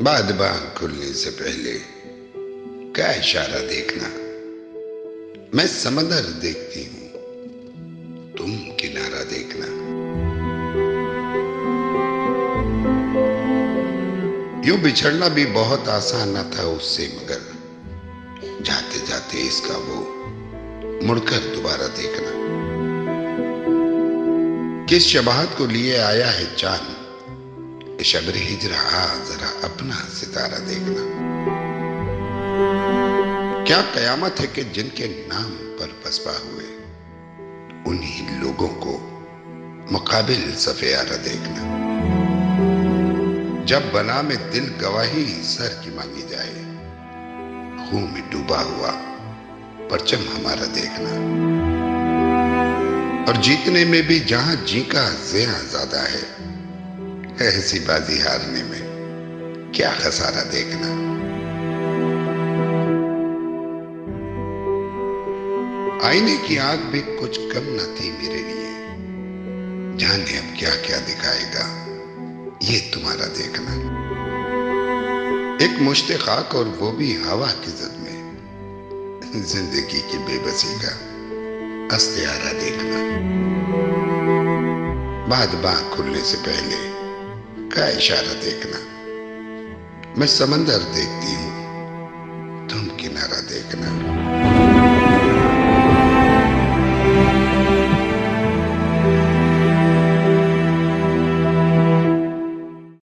बाद बांग खुलने से पहले क्या इशारा देखना। मैं समंदर देखती हूं, तुम किनारा देखना। यूं बिछड़ना भी बहुत आसान न था उससे, मगर जाते जाते इसका वो मुड़कर दोबारा देखना। किस शबाहत को लिए आया है चांद, शब्र हिजरा आ जरा अपना सितारा देखना। क्या कयामत है कि जिनके नाम पर पसपा हुए उन्हीं लोगों को मुकाबिल सफेयारा देखना। जब बना में दिल गवाही सर की मांगी जाए, खून में डूबा हुआ परचम हमारा देखना। और जीतने में भी जहां जी का ज़िया ज्यादा है, ऐसी बाजी हारने में क्या खसारा देखना। आईने की आंख भी कुछ कम न थी मेरे लिए, जाने अब क्या क्या दिखाएगा ये तुम्हारा देखना। एक मुश्ते खाक और वो भी हवा की जद में, जिंदगी की बेबसी का अस्तियारा देखना। बाद बांग खुलने से पहले का इशारा देखना। मैं समंदर देखती हूं, तुम किनारा देखना।